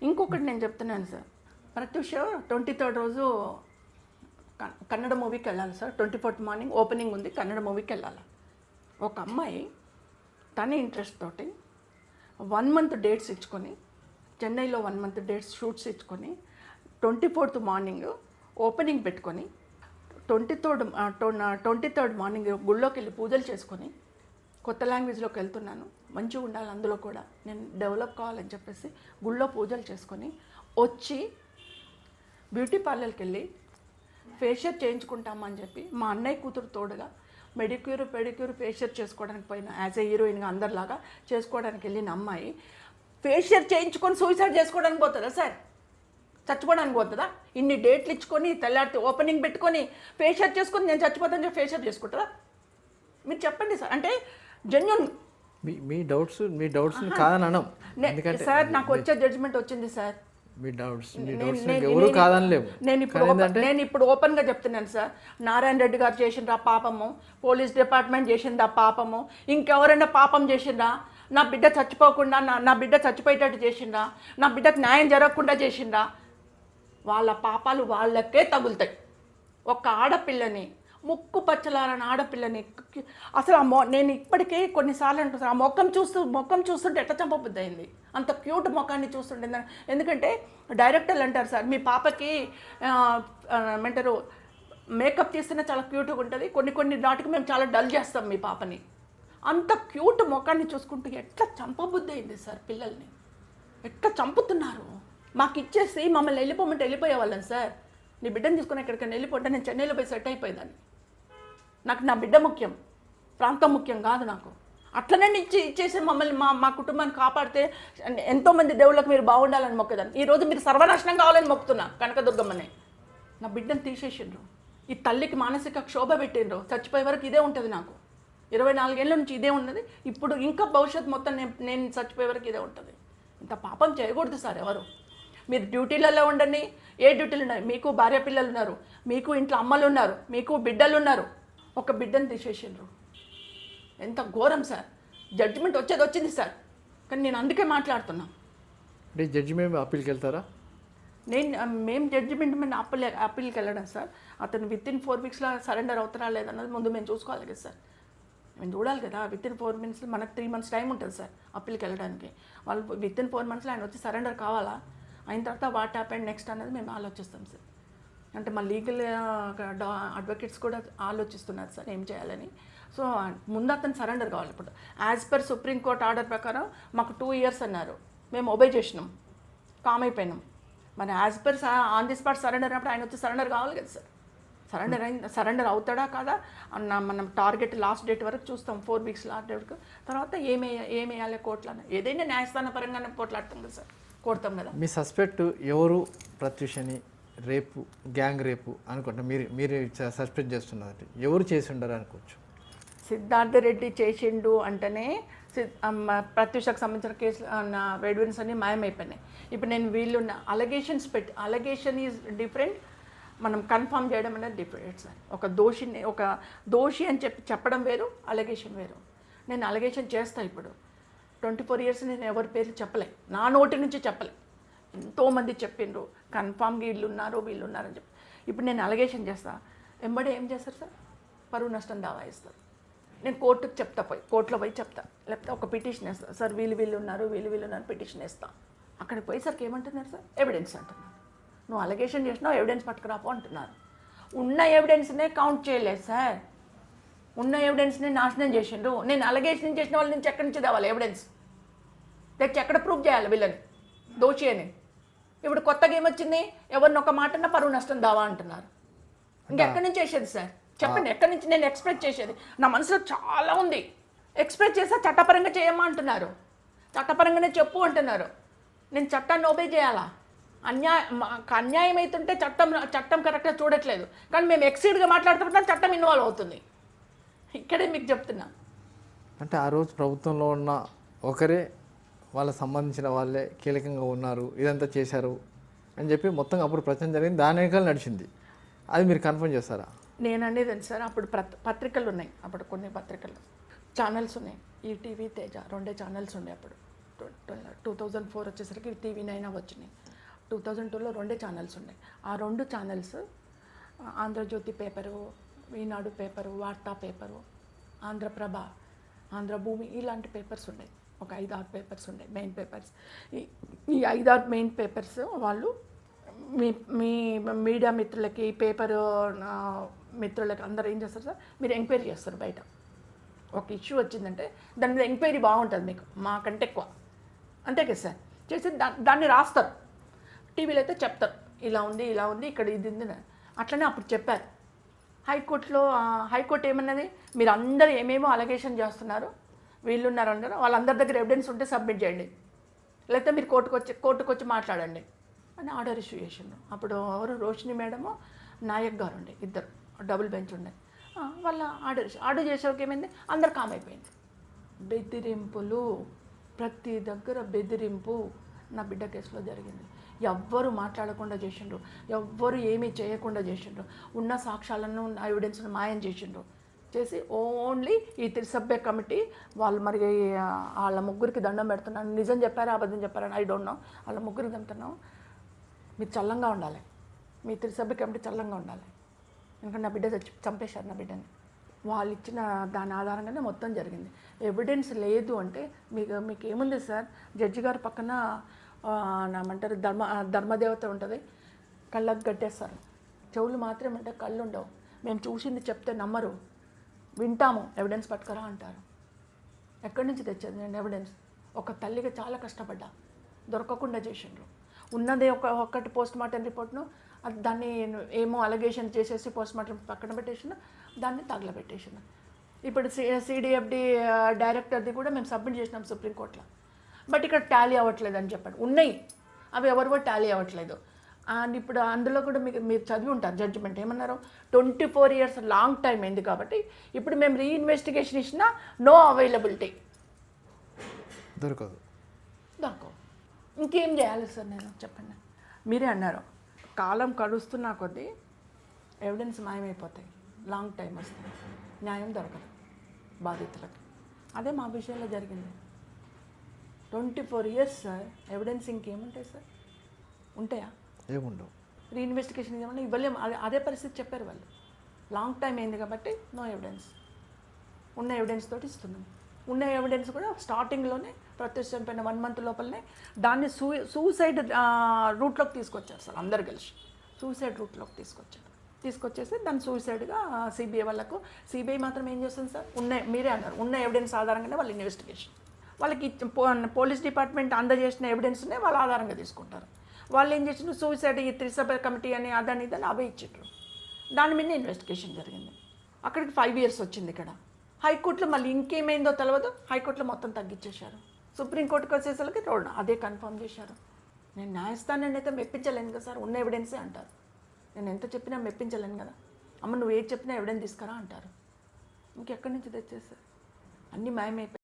ఇంకొకటి నేను చెప్తున్నాను సార్, ప్రత్యూష 23rd రోజు కన్నడ మూవీకి వెళ్ళాలి సార్. 24th మార్నింగ్ ఓపెనింగ్ ఉంది, కన్నడ మూవీకి వెళ్ళాలి. ఒక అమ్మాయి తన ఇంట్రెస్ట్ తోటి 1 month డేట్స్ ఇచ్చుకొని, చెన్నైలో 1 month డేట్స్ షూట్స్ ఇచ్చుకొని 24th మార్నింగ్ ఓపెనింగ్ పెట్టుకొని 23rd మార్నింగ్ గుళ్ళోకి వెళ్ళి పూజలు చేసుకొని, కొత్త లాంగ్వేజ్లోకి వెళ్తున్నాను, మంచిగా ఉండాలి అందులో కూడా, నేను డెవలప్ కావాలని చెప్పేసి గుళ్ళో పూజలు చేసుకొని వచ్చి బ్యూటీ పార్లర్కి వెళ్ళి ఫేషియల్ చేయించుకుంటామని చెప్పి మా అన్నయ్య కూతురు తోడుగా మెడిక్యూర్ పెడిక్యూర్ ఫేషియల్ చేసుకోవడానికి పోయిన, యాజ్ ఏ హీరోయిన్గా అందరిలాగా చేసుకోవడానికి వెళ్ళిన అమ్మాయి ఫేషియల్ చేయించుకొని సూసైడ్ చేసుకోవడానికి పోతుందా సార్? చచ్చిపోవడానికి పోతుందా? ఇన్ని డేట్లు ఇచ్చుకొని తెల్లారితే ఓపెనింగ్ పెట్టుకొని ఫేషియల్ చేసుకొని నేను చచ్చిపోతాను చెప్పి ఫేషియల్ చేసుకుంటుందా? మీరు చెప్పండి సార్. అంటే జెన్యున్ మీ డౌట్స్ కాదని అనం. సార్ నాకు వచ్చే జడ్జిమెంట్ వచ్చింది సార్. మీ డౌట్స్ ఎవరు కాదనలేవు. నేను ఇప్పుడు ఓపెన్గా చెప్తున్నాను సార్. నారాయణ రెడ్డి గారు చేసిండ్రా పాపము, పోలీస్ డిపార్ట్మెంట్ చేసిందా పాపము, ఇంకెవరైనా పాపం చేసిందా? నా బిడ్డ చచ్చిపోకుండా నా బిడ్డ చచ్చిపోయేటట్టు చేసిందా? నా బిడ్డకు న్యాయం జరగకుండా చేసిందా? వాళ్ళ పాపాలు వాళ్ళకే తగులుతాయి. ఒక ఆడపిల్లని, ముక్కు పచ్చలారని ఆడపిల్లని అసలు నేను ఇప్పటికే కొన్నిసార్లు అంటున్నాను, ఆ మొక్కం చూస్తుంటే ఎట్లా చంపబుద్ధి అయింది. అంత క్యూట్ మొక్కాన్ని చూస్తుంటే. ఎందుకంటే డైరెక్టర్లు అంటారు సార్, మీ పాపకి ఏమంటారు మేకప్ తీస్తేనే చాలా క్యూట్గా ఉంటుంది, కొన్ని నాటికి మేము చాలా డల్ చేస్తాం మీ పాపని. అంత క్యూట్ మొక్కాన్ని చూసుకుంటూ ఎట్లా చంపబుద్ధి అయింది సార్. పిల్లల్ని ఎట్లా చంపుతున్నారు. మాకు ఇచ్చేసి మమ్మల్ని వెళ్ళిపోమంటే వెళ్ళిపోయేవాళ్ళం సార్. నీ బిడ్డను తీసుకుని ఎక్కడికైనా వెళ్ళిపోతే నేను చెన్నైలో పోయి సెట్ అయిపోయేదాన్ని. నాకు నా బిడ్డ ముఖ్యం, ప్రాంతం ముఖ్యం కాదు నాకు. అట్లనే ఇచ్చేసి మమ్మల్ని మా కుటుంబాన్ని కాపాడితే ఎంతోమంది దేవుళ్ళకి మీరు బాగుండాలని మొక్కేదాన్ని. ఈరోజు మీరు సర్వనాశనం కావాలని మొక్కుతున్నా కనకదుర్గమ్మని. నా బిడ్డను తీసేసిండ్రు, ఈ తల్లికి మానసిక క్షోభ పెట్టిండ్రు. చచ్చిపోయే వరకు ఇదే ఉంటుంది నాకు. 24 ఏళ్ళ నుంచి ఇదే ఉన్నది. ఇప్పుడు ఇంకా భవిష్యత్తు మొత్తం నేను చచ్చిపోయే వరకు ఇదే ఉంటుంది. ఇంత పాపం చేయకూడదు సార్ ఎవరు. మీరు డ్యూటీలలో ఉండండి, ఏ డ్యూటీలు ఉన్నాయి, మీకు భార్య పిల్లలు ఉన్నారు, మీకు ఇంట్లో అమ్మలు ఉన్నారు, మీకు బిడ్డలు ఉన్నారు. ఒక బిడ్డను తీసేసిండ్రు. ఎంత ఘోరం సార్. జడ్జిమెంట్ వచ్చింది సార్, కానీ నేను అందుకే మాట్లాడుతున్నా. అంటే జడ్జి మేము అప్పీల్కి వెళ్తారా? మేము జడ్జిమెంట్ మీద అప్పీల్కి వెళ్ళడం సార్. అతను within 4 weeks సరెండర్ అవుతారా లేదన్నది ముందు మేము చూసుకోవాలి కదా సార్. మేము చూడాలి కదా. within 4 months మనకు 3 months టైం ఉంటుంది సార్ అప్పీల్కి వెళ్ళడానికి. వాళ్ళు within 4 months ఆయన వచ్చి సరెండర్ కావాలా, అయిన తర్వాత వాట్ హ్యాపెండ్ నెక్స్ట్ అనేది మేము ఆలోచిస్తాం సార్. అంటే మా లీగల్ అడ్వకేట్స్ కూడా ఆలోచిస్తున్నారు సార్ ఏం చేయాలని. సో ముందు అతను సరెండర్ కావాలి. ఇప్పుడు యాజ్ పర్ సుప్రీంకోర్టు ఆర్డర్ ప్రకారం మాకు 2 years అన్నారు, మేము ఒబే చేసినాం, కామ్ అయిపోయినాం. మరి as per on the spot surrender అన్నప్పుడు ఆయన వచ్చి సరెండర్ కావాలి కదా సార్. సరెండర్ అవుతాడా కాదా అన్న మనం టార్గెట్ లాస్ట్ డేట్ వరకు చూస్తాం, 4 weeks లాస్ట్ డేట్ వరకు. తర్వాత ఏమేయాలి కోర్టులో, ఏదైనా న్యాయస్థాన పరంగానే పోట్లాడతాం కదా సార్, కోరుతాం కదా. మీ సస్పెక్ట్ ఎవరు ప్రత్యూషని రేపు గ్యాంగ్ రేపు అనుకుంటా మీరు సస్పెక్ట్ చేస్తున్నారు, ఎవరు చేసి ఉండరు అనుకోవచ్చు? సిద్ధార్థ రెడ్డి చేసిండు అంటేనే ప్రత్యూషకు సంబంధించిన కేసులు ఎవిడెన్స్ అన్ని మాయమైపోయినాయి. ఇప్పుడు నేను వీళ్ళున్న అలగేషన్ ఈజ్ డిఫరెంట్, మనం కన్ఫర్మ్ చేయడం అనేది డిఫరెంట్ సార్. ఒక దోషి అని చెప్పడం వేరు, అలగేషన్ వేరు. నేను అలగేషన్ చేస్తా. ఇప్పుడు 24 years నేను ఎవరి పేరు చెప్పలే, నా నోటి నుంచి చెప్పలే. ఎంతోమంది చెప్పిండ్రు కన్ఫామ్గా వీళ్ళు ఉన్నారు అని చెప్పి. ఇప్పుడు నేను అలగేషన్ చేస్తా, వెంబడి ఏం చేస్తారు సార్, పరువు నష్టం దావా ఇస్తారు. నేను కోర్టుకు చెప్తా, కోర్టులో పోయి చెప్తా, లేకపోతే ఒక పిటిషన్ వేస్తా సార్, వీళ్ళు ఉన్నారు పిటిషన్ వేస్తా. అక్కడికి పోయి సార్కి ఏమంటున్నారు సార్, ఎవిడెన్స్ అంటున్నారు. నువ్వు అలగేషన్ చేసినావు, ఎవిడెన్స్ పట్టుకురాపో అంటున్నారు. ఉన్న ఎవిడెన్స్నే కౌంట్ చేయలేదు సార్, ఉన్న ఎవిడెన్స్ని నాశనం చేసిండ్రు. నేను అలగేషన్ చేసిన వాళ్ళ నుంచి ఎక్కడి నుంచి తేవాలి ఎవిడెన్స్ తెచ్చి ఎక్కడ ప్రూవ్ చేయాలి వీళ్ళని దోషి అని. ఇప్పుడు కొత్తగా ఏమొచ్చింది, ఎవరిని ఒక మాటన్నా పరువు నష్టం దావా అంటున్నారు. ఇంకెక్కడి నుంచి చేసేది సార్ చెప్పండి, ఎక్కడి నుంచి నేను ఎక్స్ప్రెస్ చేసేది? నా మనసులో చాలా ఉంది, ఎక్స్ప్రెస్ చేస్తే చట్టపరంగా చేయమ్మా అంటున్నారు, చట్టపరంగానే చెప్పు అంటున్నారు. నేను చట్టాన్ని ఓబే చేయాలా? అన్యాయం అవుతుంటే చట్టం కరెక్ట్గా చూడట్లేదు, కానీ మేము ఎక్సీడ్గా మాట్లాడుతుంటే చట్టం ఇన్వాల్వ్ అవుతుంది. ఇక్కడే మీకు చెప్తున్నా. అంటే ఆ రోజు ప్రభుత్వంలో ఉన్న ఒకరే వాళ్ళకి సంబంధించిన వాళ్ళే కీలకంగా ఉన్నారు, ఇదంతా చేశారు అని చెప్పి మొత్తం అప్పుడు ప్రచారం జరిగింది, దాని వెనకాల నడిచింది. అది మీరు కన్ఫర్మ్ చేస్తారా? నేను అనేది సార్, అప్పుడు పత్రికలు ఉన్నాయి, అప్పుడు కొన్ని పత్రికలు ఛానల్స్ ఉన్నాయి, ఈటీవీ తేజ 2 ఛానల్స్ ఉన్నాయి. అప్పుడు 2004 వచ్చేసరికి TV9 వచ్చినాయి. 2002లో 2 ఛానల్స్ ఉన్నాయి. ఆ 2 ఛానల్స్ ఆంధ్రజ్యోతి పేపరు, ఈనాడు పేపరు, వార్తా పేపరు, ఆంధ్రప్రభ, ఆంధ్రభూమి ఇలాంటి పేపర్స్ ఉన్నాయి. ఒక 5-6 పేపర్స్ ఉన్నాయి, మెయిన్ పేపర్స్. ఈ 5-6 మెయిన్ పేపర్స్ వాళ్ళు మీ మీ మీడియా మిత్రులకి, పేపర్ మిత్రులకి అందరూ ఏం చేస్తారు సార్, మీరు ఎంక్వైరీ చేస్తారు బయట. ఒక ఇష్యూ వచ్చిందంటే దాని మీద ఎంక్వైరీ బాగుంటుంది మీకు, మాకంటే ఎక్కువ. అంతే కదా సార్, చేసి దాన్ని రాస్తారు. టీవీలో అయితే చెప్తారు ఇలా ఉంది, ఇలా ఉంది, ఇక్కడ ఇది ఉంది. అట్లనే అప్పుడు చెప్పారు. హైకోర్టు ఏమన్నది, మీరు అందరూ ఏమేమో అలగేషన్ చేస్తున్నారు, వీళ్ళున్నారు అందరూ, వాళ్ళందరి దగ్గర ఎవిడెన్స్ ఉంటే సబ్మిట్ చేయండి, లేకపోతే మీరు కోర్టుకు వచ్చి మాట్లాడండి అని ఆర్డర్ ఇష్యూ చేసిండ్రు. అప్పుడు ఎవరు, రోషిని మేడము, నాయక్ గారు ఉండే, ఇద్దరు డబుల్ బెంచ్ ఉండే. వాళ్ళ ఆర్డర్ చేసేవాళ్ళకి ఏమైంది, అందరు కామ్ అయిపోయింది. బెదిరింపులు, ప్రతి దగ్గర బెదిరింపు నా బిడ్డ కేసులో జరిగింది. ఎవ్వరు మాట్లాడకుండా చేసిండ్రు, ఎవ్వరు ఏమీ చేయకుండా చేసిండ్రు. ఉన్న సాక్ష్యాలను, ఎవిడెన్స్ను మాయం చేసిండ్రు. చేసి ఓన్లీ ఈ త్రిసభ్య కమిటీ వాళ్ళు మరి వాళ్ళ ముగ్గురికి దండం పెడుతున్నాను. నిజం చెప్పారా అబద్ధం చెప్పారని ఐ డోంట్ నో. వాళ్ళ ముగ్గురికి దంతున్నాం, మీరు చల్లంగా ఉండాలి, మీ త్రిసభ్య కమిటీ చల్లంగా ఉండాలి. ఎందుకంటే నా బిడ్డ చంపేశారు నా బిడ్డని. వాళ్ళు ఇచ్చిన దాని ఆధారంగానే మొత్తం జరిగింది. ఎవిడెన్స్ లేదు అంటే మీకు ఏముంది సార్, జడ్జి గారు పక్కన నామంటారు ధర్మదేవత ఉంటుంది, కళ్ళకు గట్టేస్తారు. చెవులు మాత్రం అంటే కళ్ళు ఉండవు. మేము చూసింది చెప్తే నమ్మరు, వింటాము, ఎవిడెన్స్ పట్టుకరా అంటారు. ఎక్కడి నుంచి తెచ్చేది నేను ఎవిడెన్స్? ఒక తల్లిగా చాలా కష్టపడ్డా, దొరకకుండా చేసిండ్రు. ఉన్నదే ఒక్కటి పోస్ట్ మార్టం రిపోర్ట్ను, దాన్ని ఏమో అలగేషన్ చేసేసి పోస్ట్ మార్టం పక్కన పెట్టేసిన, దాన్ని తగలబెట్టేసిన. ఇప్పుడు CDFD డైరెక్టర్ది కూడా మేము సబ్మిట్ చేసినాం సుప్రీంకోర్టులో. బట్ ఇక్కడ టాలీ అవ్వట్లేదు అని చెప్పాడు. ఉన్నాయి, అవి ఎవరివో టాలీ అవ్వట్లేదు. అండ్ ఇప్పుడు అందులో కూడా మీరు చదివి ఉంటారు జడ్జిమెంట్ ఏమన్నారు, 24 years లాంగ్ టైం అయింది కాబట్టి ఇప్పుడు మేము రీఇన్వెస్టిగేషన్ ఇచ్చినా నో అవైలబిలిటీ, దొరకదు. ఇంకేం చేయాలి సార్ నేను చెప్పండి. మీరే అన్నారు, కాలం కడుస్తున్నా కొద్దీ ఎవిడెన్స్ మాయమైపోతాయి, లాంగ్ టైం వస్తుంది, న్యాయం దొరకదు బాధితులకి. అదే మా విషయంలో జరిగింది. 24 years సార్, ఎవిడెన్స్ ఇంకేముంటాయి సార్, ఉంటాయా? ఏముండవు. రీఇన్వెస్టిగేషన్ ఏమన్నా ఇవ్వలేము. అదే పరిస్థితి చెప్పారు వాళ్ళు. లాంగ్ టైం అయింది కాబట్టి నో ఎవిడెన్స్, ఉన్న ఎవిడెన్స్ తోటి ఇస్తున్నాం. ఉన్న ఎవిడెన్స్ కూడా స్టార్టింగ్లోనే ప్రత్యక్ష చనిపోయిన 1 month లోపలనే దాన్ని సూసైడ్ రూట్లోకి తీసుకొచ్చారు సార్. అందరు కలిసి సూసైడ్ రూట్లోకి తీసుకొచ్చేసి దాన్ని సూసైడ్గా సిబిఐ వాళ్ళకు. సిబిఐ మాత్రం ఏం చేస్తుంది సార్, మీరే అన్నారు, ఉన్న ఎవిడెన్స్ ఆధారంగానే వాళ్ళు ఇన్వెస్టిగేషన్, వాళ్ళకి పోలీస్ డిపార్ట్మెంట్ అందజేసిన ఎవిడెన్స్నే వాళ్ళ ఆధారంగా తీసుకుంటారు. వాళ్ళు ఏం చేసిన సూసైడ్, ఈ త్రిసభ్య కమిటీ అని అదని ఇదని అవే ఇచ్చిండ్రు. దాని మీద ఇన్వెస్టిగేషన్ జరిగింది. అక్కడికి 5 years వచ్చింది. ఇక్కడ హైకోర్టులో మళ్ళీ ఇంకేమైందో తెలియదు, హైకోర్టులో మొత్తం తగ్గించేశారు. సుప్రీంకోర్టుకి వచ్చేసరికి అదే కన్ఫర్మ్ చేశారు. నేను న్యాయస్థానాన్ని అయితే మెప్పించలేను కదా సార్, ఉన్న ఎవిడెన్సే అంటారు. నేను ఎంత చెప్పినా మెప్పించలేను కదా. అమ్మ నువ్వు ఏది చెప్పినా ఎవిడెన్స్ తీసుకురా అంటారు. ఇంకెక్కడి నుంచి తెచ్చేస్తారు, అన్నీ మాయమైపోయి.